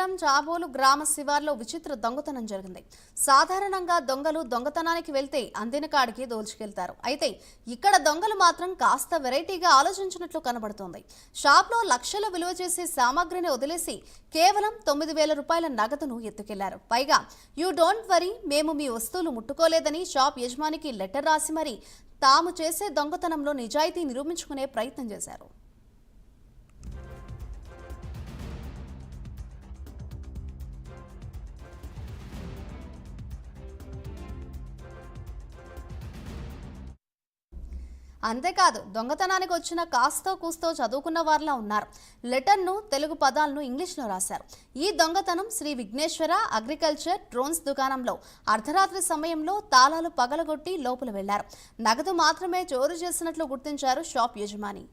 మండలం చాబోలు గ్రామ శివార్లో విచిత్ర దొంగతనం జరిగింది. సాధారణంగా దొంగలు దొంగతనానికి వెళ్తే అందిన కాడికి దోచుకెళ్తారు. అయితే ఇక్కడ దొంగలు మాత్రం కాస్త వెరైటీగా ఆలోచించినట్లు కనబడుతోంది. షాప్లో లక్షల విలువ చేసే సామాగ్రిని వదిలేసి కేవలం 9,000 రూపాయల నగదును ఎత్తుకెళ్లారు. పైగా యూ డోంట్ వరీ, మేము మీ వస్తువులు ముట్టుకోలేదని షాప్ యజమానికి లెటర్ రాసి మరీ తాము చేసే దొంగతనంలో నిజాయితీ నిరూపించుకునే ప్రయత్నం చేశారు. అంతేకాదు, దొంగతనానికి వచ్చిన కాస్తో కూస్తో చదువుకున్న వారిలా ఉన్నారు. లెటర్ను తెలుగు పదాలను ఇంగ్లీష్లో రాశారు. ఈ దొంగతనం శ్రీ విఘ్నేశ్వర అగ్రికల్చర్ డ్రోన్స్ దుకాణంలో అర్ధరాత్రి సమయంలో తాళాలు పగలగొట్టి లోపల వెళ్లారు. నగదు మాత్రమే చోరు చేసినట్లు గుర్తించారు షాప్ యజమాని.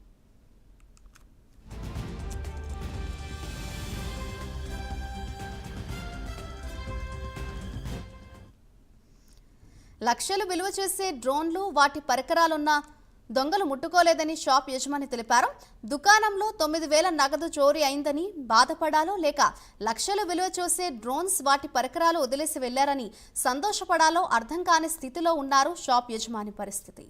లక్షలు విలువ చేసే డ్రోన్లు, వాటి పరికరాలున్న దొంగలు ముట్టుకోలేదని షాప్ యజమాని తెలిపారు. దుకాణంలో 9,000 నగదు చోరీ అయిందని బాధపడాలో లేక లక్షలు విలువ చేసే డ్రోన్స్, వాటి పరికరాలు వదిలేసి వెళ్లారని సంతోషపడాలో అర్థం కాని స్థితిలో ఉన్నారు షాప్ యజమాని పరిస్థితి.